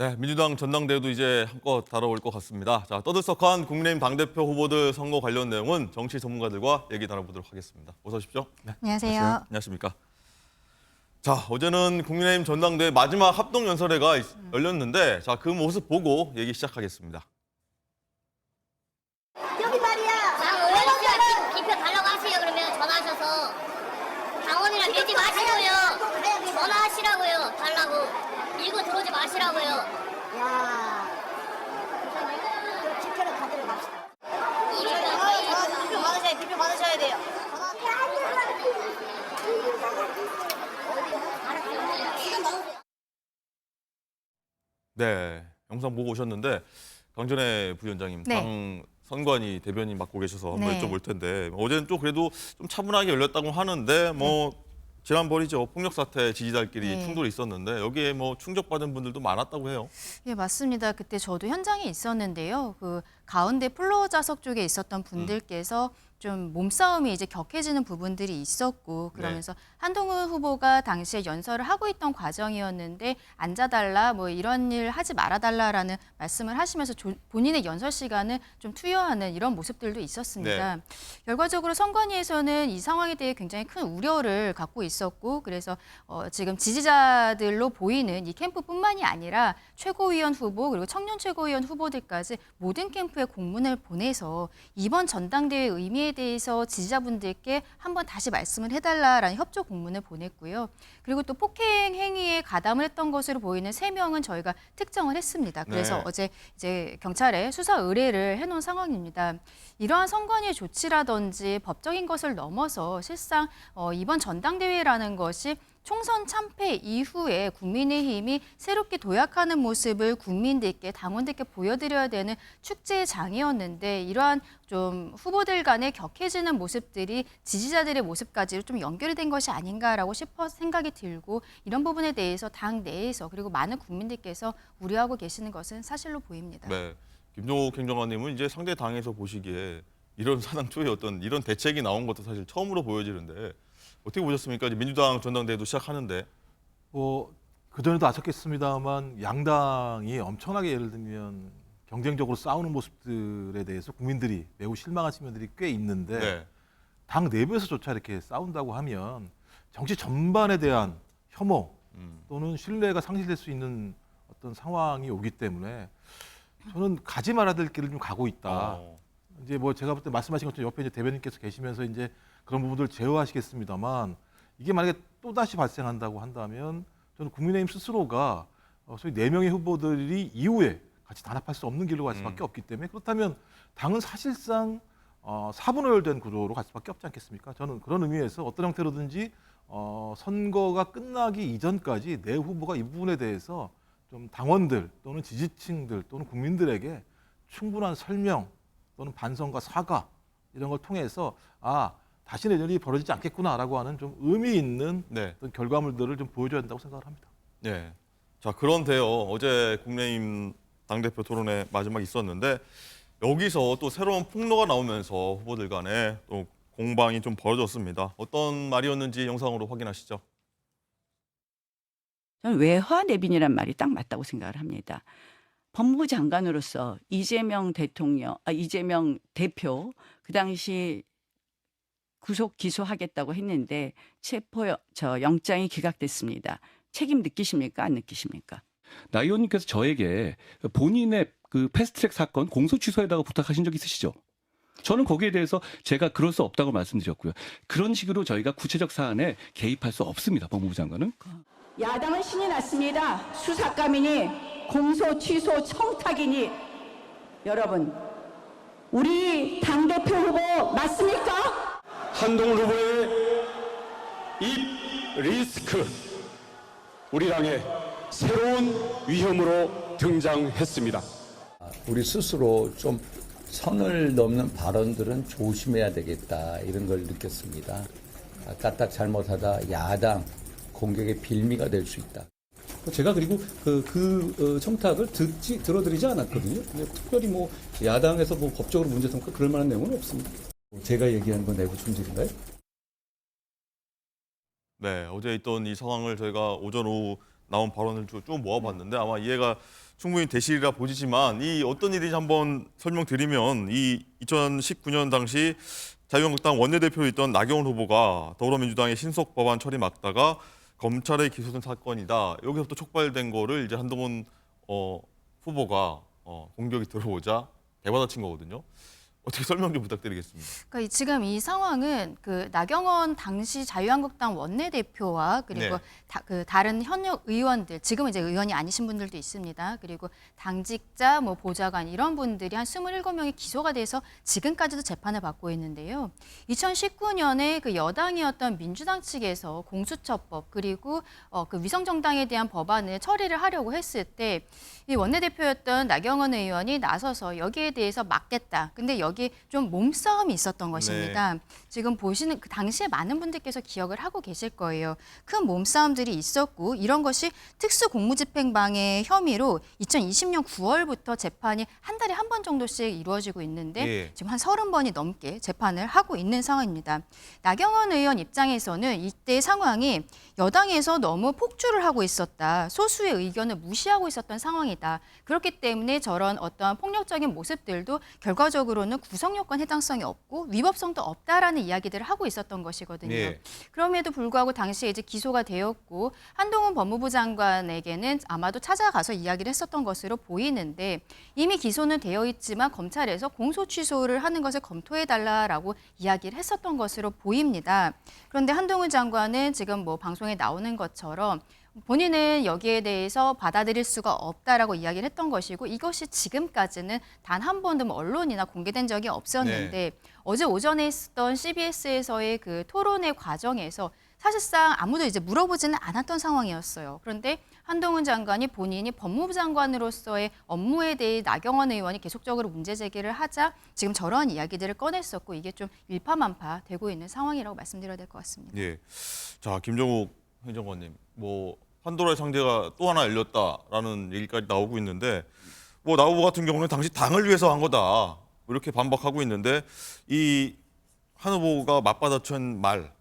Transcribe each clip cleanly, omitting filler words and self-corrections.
네, 민주당 전당대회도 이제 한껏 다뤄올 것 같습니다. 자, 떠들썩한 국민의힘 당대표 후보들 선거 관련 내용은 정치 전문가들과 얘기 나눠보도록 하겠습니다. 어서 오십시오. 네. 안녕하세요. 안녕하십니까. 자, 어제는 국민의힘 전당대회 마지막 합동연설회가 열렸는데, 자, 그 모습 보고 얘기 시작하겠습니다. 여기 말이야. 의원님들 기표 달라고 하세요. 그러면 전화하셔서 당원이랑 밀지 마시고요. 전화하시라고요. 달라고. 밀고 들어오지 마시라고요. 야. 그 집회를 가도록 합시다. 비표 받으셔야 돼요. 네, 영상 보고 오셨는데 강전애 부위원장님, 네. 당 선관위 대변인 맡고 계셔서 한번 네. 여쭤볼 텐데 어제는 또 그래도 좀 차분하게 열렸다고 하는데 지난번이죠. 폭력 사태 지지자들끼리 네. 충돌이 있었는데 여기에 충격받은 분들도 많았다고 해요. 예, 맞습니다. 그때 저도 현장에 있었는데요. 그 가운데 플로어 좌석 쪽에 있었던 분들께서 좀 몸싸움이 이제 격해지는 부분들이 있었고 그러면서 한동훈 후보가 당시에 연설을 하고 있던 과정이었는데 앉아달라 뭐 이런 일 하지 말아달라라는 말씀을 하시면서 본인의 연설 시간을 좀 투여하는 이런 모습들도 있었습니다. 결과적으로 선관위에서는 이 상황에 대해 굉장히 큰 우려를 갖고 있었고 그래서 지금 지지자들로 보이는 이 캠프뿐만이 아니라 최고위원 후보 그리고 청년 최고위원 후보들까지 모든 캠프에 공문을 보내서 이번 전당대회 의미에 대해서 지지자분들께 한번 다시 말씀을 해달라라는 협조 공문을 보냈고요. 그리고 또 폭행 행위에 가담을 했던 것으로 보이는 3명은 저희가 특정을 했습니다. 그래서 네. 어제 이제 경찰에 수사 의뢰를 해놓은 상황입니다. 이러한 선관위의 조치라든지 법적인 것을 넘어서 실상 이번 전당대회라는 것이 총선 참패 이후에 국민의힘이 새롭게 도약하는 모습을 국민들께 당원들께 보여드려야 되는 축제의 장이었는데 이러한 좀 후보들 간의 격해지는 모습들이 지지자들의 모습까지 좀 연결이 된 것이 아닌가라고 생각이 들고 이런 부분에 대해서 당 내에서 그리고 많은 국민들께서 우려하고 계시는 것은 사실로 보입니다. 네, 김종욱 행정관님은 이제 상대 당에서 보시기에 이런 사상 초에 어떤 이런 대책이 나온 것도 사실 처음으로 보여지는데 어떻게 보셨습니까? 이제 민주당 전당대회도 시작하는데. 그전에도 아셨겠습니다만 양당이 엄청나게 예를 들면 경쟁적으로 싸우는 모습들에 대해서 국민들이 매우 실망하신 분들이 꽤 있는데 네. 당 내부에서조차 이렇게 싸운다고 하면 정치 전반에 대한 혐오 또는 신뢰가 상실될 수 있는 어떤 상황이 오기 때문에 저는 가지 말아야 될 길을 좀 가고 있다. 이제 제가 볼 때 말씀하신 것처럼 옆에 이제 대변인께서 계시면서 이제 그런 부분들을 제어하시겠습니다만 이게 만약에 또 다시 발생한다고 한다면 저는 국민의힘 스스로가 소위 4명의 후보들이 이후에 같이 단합할 수 없는 길로 갈 수밖에 없기 때문에 그렇다면 당은 사실상 사분열된 구조로 갈 수밖에 없지 않겠습니까? 저는 그런 의미에서 어떤 형태로든지 선거가 끝나기 이전까지 내 후보가 이 부분에 대해서 좀 당원들 또는 지지층들 또는 국민들에게 충분한 설명 또는 반성과 사과 이런 걸 통해서 다시는 이런 일이 벌어지지 않겠구나라고 하는 좀 의미 있는 어떤 결과물들을 좀 보여줘야 된다고 생각을 합니다. 네. 자, 그런데요. 어제 국민의힘 당대표 토론회 마지막 있었는데 여기서 또 새로운 폭로가 나오면서 후보들 간에 또 공방이 좀 벌어졌습니다. 어떤 말이었는지 영상으로 확인하시죠. 저는 외화내빈이란 말이 딱 맞다고 생각을 합니다. 법무부 장관으로서 이재명 대표 그 당시 구속 기소하겠다고 했는데 영장이 기각됐습니다. 책임 느끼십니까? 안 느끼십니까? 나 의원님께서 저에게 본인의 그 패스트트랙 사건 공소 취소에다가 부탁하신 적 있으시죠? 저는 거기에 대해서 제가 그럴 수 없다고 말씀드렸고요. 그런 식으로 저희가 구체적 사안에 개입할 수 없습니다. 법무부 장관은. 야당은 신이 났습니다. 수사감이니 공소 취소 청탁이니 여러분 우리 당대표 후보 맞습니까? 한동훈 후보의 입 리스크 우리 당의 새로운 위험으로 등장했습니다. 우리 스스로 좀 선을 넘는 발언들은 조심해야 되겠다 이런 걸 느꼈습니다. 까딱 잘못하다 야당 공격의 빌미가 될 수 있다. 제가 그리고 그 청탁을 들어드리지 않았거든요. 특별히 야당에서 법적으로 문제 삼고 그럴 만한 내용은 없습니다. 제가 얘기한 건 내부 충질인가요? 네, 어제 있던 이 상황을 저희가 오전 오후 나온 발언을 좀 모아봤는데 아마 이해가 충분히 되시리라 보시지만 이 어떤 일인지 한번 설명드리면 이 2019년 당시 자유한국당 원내대표였던 나경원 후보가 더불어민주당의 신속 법안 처리 막다가 검찰에 기소된 사건이다. 여기서부터 촉발된 거를 이제 한동훈 후보가 공격이 들어오자 대받아친 거거든요. 어떻게 설명 좀 부탁드리겠습니다. 그러니까 지금 이 상황은 그 나경원 당시 자유한국당 원내대표와 그리고 네. 다른 현역 의원들, 지금은 이제 의원이 아니신 분들도 있습니다. 그리고 당직자, 뭐 보좌관 이런 분들이 한 27명이 기소가 돼서 지금까지도 재판을 받고 있는데요. 2019년에 그 여당이었던 민주당 측에서 공수처법 그리고 그 위성정당에 대한 법안을 처리를 하려고 했을 때 이 원내대표였던 나경원 의원이 나서서 여기에 대해서 막겠다. 근데 여기 좀 몸싸움이 있었던 것입니다. 지금 보시는 그 당시에 많은 분들께서 기억을 하고 계실 거예요. 큰 몸싸움들이 있었고 이런 것이 특수공무집행방해 혐의로 2020년 9월부터 재판이 한 달에 한 번 정도씩 이루어지고 있는데 지금 한 30번이 넘게 재판을 하고 있는 상황입니다. 나경원 의원 입장에서는 이때 상황이 여당에서 너무 폭주를 하고 있었다. 소수의 의견을 무시하고 있었던 상황이다. 그렇기 때문에 저런 어떤 폭력적인 모습들도 결과적으로는 구성요건 해당성이 없고 위법성도 없다라는 이야기들을 하고 있었던 것이거든요. 그럼에도 불구하고 당시에 이제 기소가 되었고 한동훈 법무부 장관에게는 아마도 찾아가서 이야기를 했었던 것으로 보이는데 이미 기소는 되어 있지만 검찰에서 공소 취소를 하는 것을 검토해달라라고 이야기를 했었던 것으로 보입니다. 그런데 한동훈 장관은 지금 뭐 방송에 나오는 것처럼 본인은 여기에 대해서 받아들일 수가 없다라고 이야기를 했던 것이고 이것이 지금까지는 단 한 번도 뭐 언론이나 공개된 적이 없었는데 어제 오전에 있었던 CBS에서의 그 토론회 과정에서 사실상 아무도 이제 물어보지는 않았던 상황이었어요. 그런데 한동훈 장관이 본인이 법무부 장관으로서의 업무에 대해 나경원 의원이 계속적으로 문제 제기를 하자 지금 저러한 이야기들을 꺼냈었고 이게 좀 일파만파 되고 있는 상황이라고 말씀드려야 될 것 같습니다. 예. 자, 김정욱 행정관님, 뭐 판도라의 상자가 또 하나 열렸다라는 얘기까지 나오고 있는데 뭐 나 후보 같은 경우는 당시 당을 위해서 한 거다 이렇게 반박하고 있는데 이 한 후보가 맞받아친 말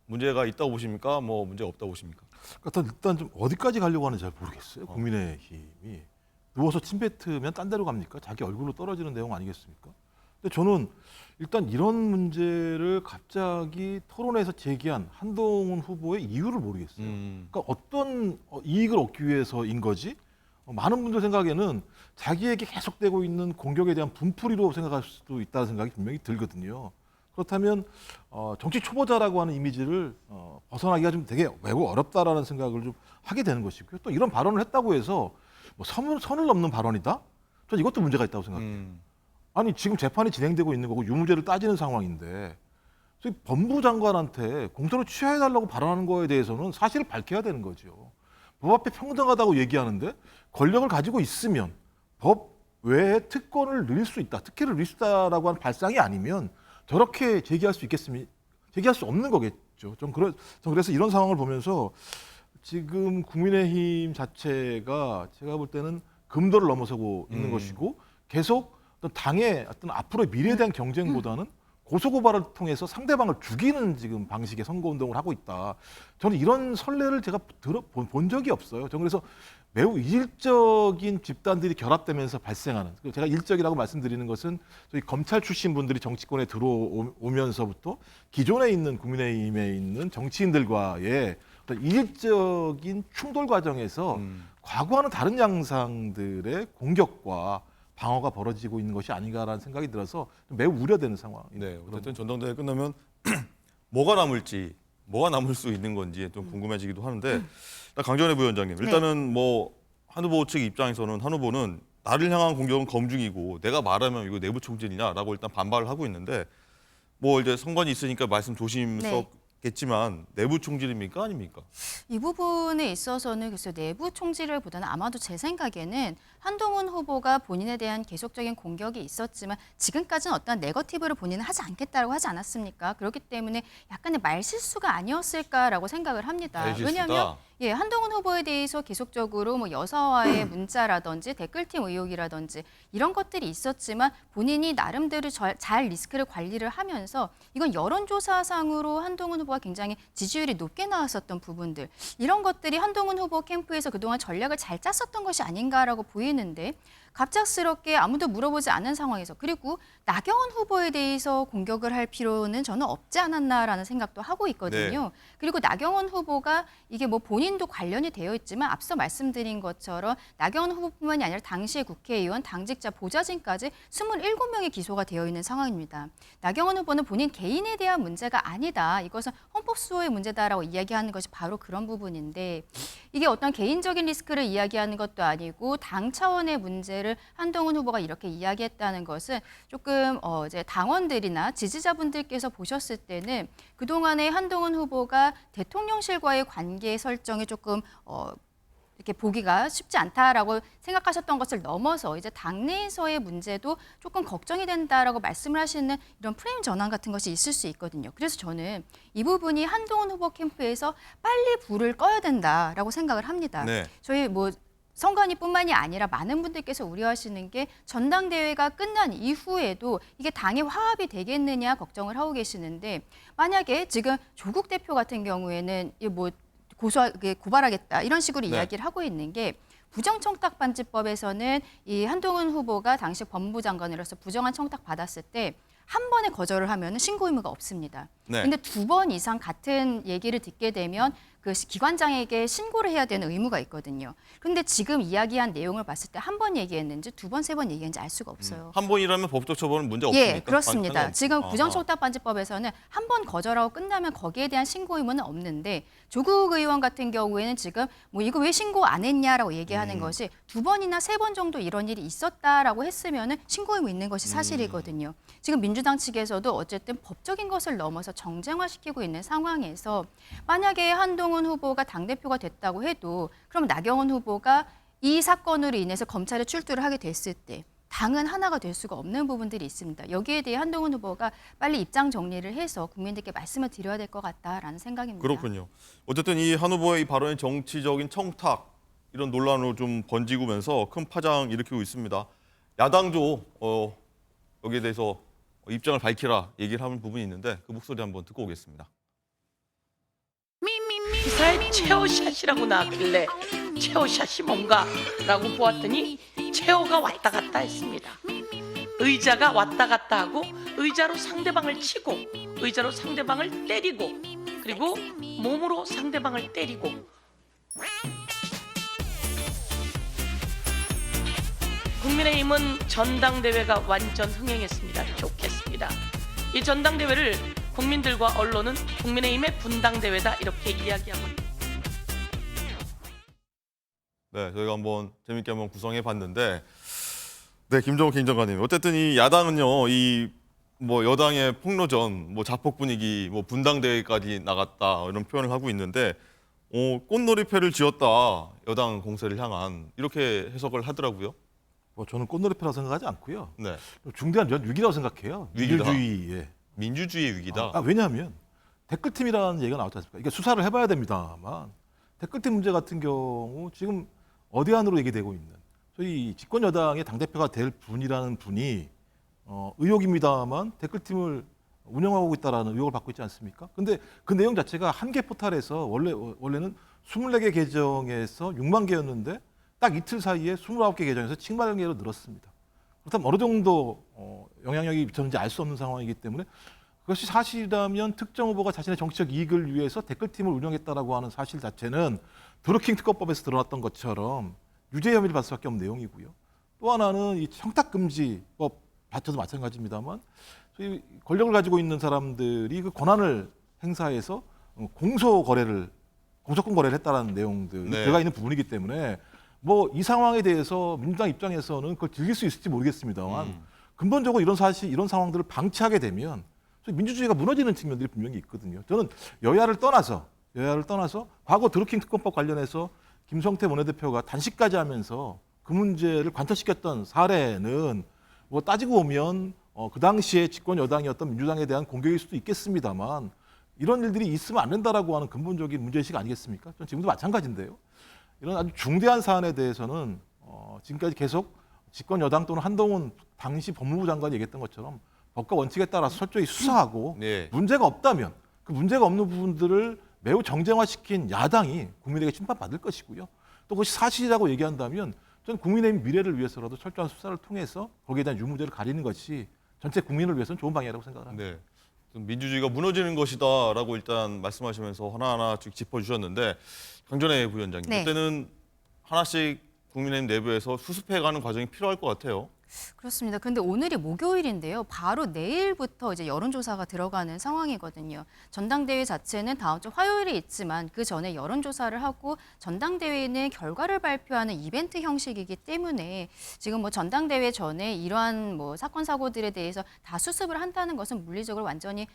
문제가 있다고 보십니까? 뭐 문제 없다고 보십니까? 그러니까 일단 좀 어디까지 가려고 하는지 잘 모르겠어요. 국민의힘이 누워서 침 뱉으면 딴 데로 갑니까? 자기 얼굴로 떨어지는 내용 아니겠습니까? 근데 저는 일단 이런 문제를 갑자기 토론회에서 제기한 한동훈 후보의 이유를 모르겠어요. 그러니까 어떤 이익을 얻기 위해서인 거지? 많은 분들 생각에는 자기에게 계속되고 있는 공격에 대한 분풀이로 생각할 수도 있다는 생각이 분명히 들거든요. 그렇다면 정치 초보자라고 하는 이미지를 벗어나기가 좀 되게 매우 어렵다라는 생각을 좀 하게 되는 것이고요. 또 이런 발언을 했다고 해서 뭐 선을 넘는 발언이다? 저는 이것도 문제가 있다고 생각해요. 아니 지금 재판이 진행되고 있는 거고 유무죄를 따지는 상황인데 법무부 장관한테 공소를 취하해달라고 발언하는 거에 대해서는 사실을 밝혀야 되는 거죠. 법 앞에 평등하다고 얘기하는데 권력을 가지고 있으면 법 외에 특권을 누릴 수 있다, 특혜를 누릴 수 있다라고 하는 발상이 아니면 저렇게 제기할 수 있겠습니까? 제기할 수 없는 거겠죠. 그래서 이런 상황을 보면서 지금 국민의힘 자체가 제가 볼 때는 금도를 넘어서고 있는 것이고 계속 어떤 당의 어떤 앞으로의 미래에 대한 경쟁보다는 고소고발을 통해서 상대방을 죽이는 지금 방식의 선거운동을 하고 있다. 저는 이런 선례를 제가 본 적이 없어요. 저는 그래서 매우 이질적인 집단들이 결합되면서 발생하는, 제가 일적이라고 말씀드리는 것은 저희 검찰 출신 분들이 정치권에 들어오면서부터 기존에 있는 국민의힘에 있는 정치인들과의 어떤 이질적인 충돌 과정에서 과거와는 다른 양상들의 공격과 방어가 벌어지고 있는 것이 아닌가라는 생각이 들어서 매우 우려되는 상황입니다. 네, 어쨌든 전당대회 끝나면 뭐가 남을 수 있는 건지 좀 궁금해지기도 하는데 강전혜 부위원장님, 일단은 뭐 한 후보 측 입장에서는 한 후보는 나를 향한 공격은 검증이고 내가 말하면 이거 내부 총질이냐라고 일단 반발을 하고 있는데 뭐 이제 선관위 있으니까 말씀 조심스럽겠지만 내부 총질입니까 아닙니까? 이 부분에 있어서는 글쎄요, 내부 총질보다는 아마도 제 생각에는 한동훈 후보가 본인에 대한 계속적인 공격이 있었지만 지금까지는 어떤 네거티브를 본인은 하지 않겠다고 하지 않았습니까? 그렇기 때문에 약간의 말실수가 아니었을까라고 생각을 합니다. 말실수다. 왜냐하면 예, 한동훈 후보에 대해서 계속적으로 뭐 여사와의 문자라든지 댓글팀 의혹이라든지 이런 것들이 있었지만 본인이 나름대로 잘 리스크를 관리를 하면서 이건 여론조사상으로 한동훈 후보가 굉장히 지지율이 높게 나왔었던 부분들 이런 것들이 한동훈 후보 캠프에서 그동안 전략을 잘 짰었던 것이 아닌가라고 보이는데 갑작스럽게 아무도 물어보지 않은 상황에서 그리고 나경원 후보에 대해서 공격을 할 필요는 저는 없지 않았나라는 생각도 하고 있거든요. 네. 그리고 나경원 후보가 이게 뭐 본인도 관련이 되어 있지만 앞서 말씀드린 것처럼 나경원 후보뿐만이 아니라 당시의 국회의원, 당직자, 보좌진까지 27명이 기소가 되어 있는 상황입니다. 나경원 후보는 본인 개인에 대한 문제가 아니다. 이것은 헌법 수호의 문제다라고 이야기하는 것이 바로 그런 부분인데 이게 어떤 개인적인 리스크를 이야기하는 것도 아니고 당 차원의 문제를 한동훈 후보가 이렇게 이야기했다는 것은 조금 이제 당원들이나 지지자분들께서 보셨을 때는 그동안에 한동훈 후보가 대통령실과의 관계 설정이 조금 이렇게 보기가 쉽지 않다라고 생각하셨던 것을 넘어서 이제 당내에서의 문제도 조금 걱정이 된다라고 말씀을 하시는 이런 프레임 전환 같은 것이 있을 수 있거든요. 그래서 저는 이 부분이 한동훈 후보 캠프에서 빨리 불을 꺼야 된다라고 생각을 합니다. 네. 저희 뭐 선관위뿐만이 아니라 많은 분들께서 우려하시는 게 전당대회가 끝난 이후에도 이게 당의 화합이 되겠느냐 걱정을 하고 계시는데 만약에 지금 조국 대표 같은 경우에는 뭐 고발하겠다 이런 식으로 네. 이야기를 하고 있는 게 부정청탁반지법에서는 이 한동훈 후보가 당시 법무부 장관으로서 부정한 청탁 받았을 때 한 번에 거절을 하면 신고 의무가 없습니다. 네. 근데 2번 이상 같은 얘기를 듣게 되면 그 기관장에게 신고를 해야 되는 의무가 있거든요. 그런데 지금 이야기한 내용을 봤을 때 한 번 얘기했는지 2번, 3번 얘기했는지 알 수가 없어요. 한 번이라면 법적 처벌은 문제 없습니까? 예, 그렇습니다. 상관없- 지금 아하. 부정청탁반지법에서는 한 번 거절하고 끝나면 거기에 대한 신고 의무는 없는데 조국 의원 같은 경우에는 지금 뭐 이거 왜 신고 안 했냐라고 얘기하는 것이 2번이나 3번 정도 이런 일이 있었다라고 했으면은 신고 의무 있는 것이 사실이거든요. 지금 민주당 측에서도 어쨌든 법적인 것을 넘어서 정쟁화시키고 있는 상황에서 만약에 한동훈 후보가 당대표가 됐다고 해도 그럼 나경원 후보가 이 사건으로 인해서 검찰에 출두를 하게 됐을 때 당은 하나가 될 수가 없는 부분들이 있습니다. 여기에 대해 한동훈 후보가 빨리 입장 정리를 해서 국민들께 말씀을 드려야 될 것 같다라는 생각입니다. 그렇군요. 어쨌든 이 한 후보의 이 발언이 정치적인 청탁 이런 논란으로 좀 번지면서 큰 파장 일으키고 있습니다. 야당도 여기에 대해서 입장을 밝히라 얘기를 하는 부분이 있는데 그 목소리 한번 듣고 오겠습니다. 기사에 체어샷이라고 나왔길래 체어샷이 뭔가라고 보았더니 체어가 왔다 갔다 했습니다. 의자가 왔다 갔다 하고 의자로 상대방을 치고 의자로 상대방을 때리고 그리고 몸으로 상대방을 때리고 국민의힘은 전당대회가 완전 흥행했습니다. 좋겠습니다. 이 전당대회를 국민들과 언론은 국민의힘의 분당대회다 이렇게 이야기하고 있습니다. 네, 저희가 한번 재밌게 한번 구성해 봤는데, 네, 김정욱 행정관님, 어쨌든 이 야당은요, 이 뭐 여당의 폭로전, 뭐 자폭 분위기, 뭐 분당대회까지 나갔다 이런 표현을 하고 있는데, 꽃놀이패를 지었다 여당 공세를 향한 이렇게 해석을 하더라고요. 뭐 저는 꽃놀이패라고 생각하지 않고요. 네, 중대한 위기라고 생각해요. 위기다. 민주주의에. 민주주의의 위기다. 왜냐하면 댓글팀이라는 얘기가 나왔지 않습니까? 이게 수사를 해봐야 됩니다만 댓글팀 문제 같은 경우 지금 어디안으로 얘기되고 있는 저희 집권 여당의 당대표가 될 분이라는 분이 의혹입니다만 댓글팀을 운영하고 있다라는 의혹을 받고 있지 않습니까? 근데 그 내용 자체가 한 개 포털에서 원래는 24개 계정에서 6만 개였는데 딱 이틀 사이에 29개 계정에서 7만 개로 늘었습니다. 그렇다면 어느 정도 영향력이 미쳤는지 알 수 없는 상황이기 때문에 그것이 사실이라면 특정 후보가 자신의 정치적 이익을 위해서 댓글팀을 운영했다라고 하는 사실 자체는 드루킹 특검법에서 드러났던 것처럼 유죄 혐의를 받을 수밖에 없는 내용이고요. 또 하나는 이 청탁금지법 자체도 마찬가지입니다만 저희 권력을 가지고 있는 사람들이 그 권한을 행사해서 공소권 거래를 했다라는 내용들이 네. 들어가 있는 부분이기 때문에 뭐 이 상황에 대해서 민주당 입장에서는 그걸 즐길 수 있을지 모르겠습니다만 근본적으로 이런 상황들을 방치하게 되면 민주주의가 무너지는 측면들이 분명히 있거든요. 저는 여야를 떠나서 과거 드루킹 특검법 관련해서 김성태 원내대표가 단식까지 하면서 그 문제를 관철시켰던 사례는 뭐 따지고 보면 그 당시에 집권 여당이었던 민주당에 대한 공격일 수도 있겠습니다만 이런 일들이 있으면 안 된다라고 하는 근본적인 문제의식 아니겠습니까? 전 지금도 마찬가지인데요. 이런 아주 중대한 사안에 대해서는 지금까지 계속 집권 여당 또는 한동훈 당시 법무부 장관이 얘기했던 것처럼 법과 원칙에 따라서 철저히 수사하고 네. 문제가 없다면 그 문제가 없는 부분들을 매우 정쟁화시킨 야당이 국민에게 심판받을 것이고요. 또 그것이 사실이라고 얘기한다면 전 국민의 미래를 위해서라도 철저한 수사를 통해서 거기에 대한 유무죄를 가리는 것이 전체 국민을 위해서는 좋은 방향이라고 생각합니다. 네. 좀 민주주의가 무너지는 것이다라고 일단 말씀하시면서 하나하나 짚어주셨는데 강전혜 부위원장님, 네. 그때는 하나씩 국민의힘 내부에서 수습해가는 과정이 필요할 것 같아요. 그렇습니다. 근데 오늘이 목요일인데요. 바로 내일부터 이제 여론조사가 들어가는 상황이거든요. 전당대회 자체는 다음 주 화요일에 있지만 그 전에 여론조사를 하고 전당대회는 결과를 발표하는 이벤트 형식이기 때문에 지금 뭐 전당대회 전에 이러한 뭐 사건 사고들에 대해서 다 수습을 한다는 것은 물리적으로 완전히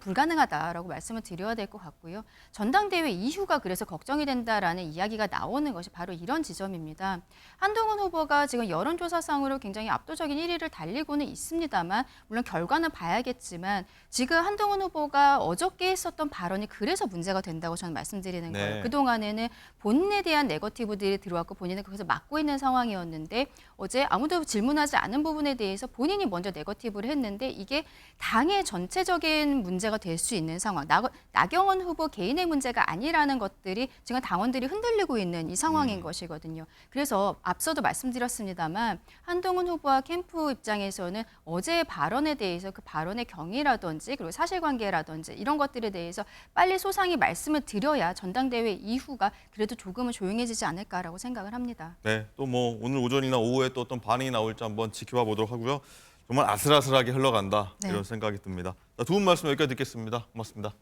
불가능하다라고 말씀을 드려야 될 것 같고요. 전당대회 이후가 그래서 걱정이 된다라는 이야기가 나오는 것이 바로 이런 지점입니다. 한동훈 후보가 지금 여론조사상으로 굉장히 압도적인 1위를 달리고는 있습니다만 물론 결과는 봐야겠지만 지금 한동훈 후보가 어저께 했었던 발언이 그래서 문제가 된다고 저는 말씀드리는 거예요. 네. 그동안에는 본인에 대한 네거티브들이 들어왔고 본인은 거기서 막고 있는 상황이었는데 어제 아무도 질문하지 않은 부분에 대해서 본인이 먼저 네거티브를 했는데 이게 당의 전체적인 문제가 될 수 있는 상황. 나경원 후보 개인의 문제가 아니라는 것들이 지금 당원들이 흔들리고 있는 이 상황인 것이거든요. 그래서 앞서도 말씀드렸습니다만 한동훈 후보와 캠프 입장에서는 어제의 발언에 대해서 그 발언의 경위라든지 그리고 사실관계라든지 이런 것들에 대해서 빨리 소상히 말씀을 드려야 전당대회 이후가 그래도 조금은 조용해지지 않을까라고 생각을 합니다. 네, 또 뭐 오늘 오전이나 오후에 또 어떤 반응이 나올지 한번 지켜봐 보도록 하고요. 정말 아슬아슬하게 흘러간다 네. 이런 생각이 듭니다. 두 분 말씀 여기까지 듣겠습니다. 고맙습니다.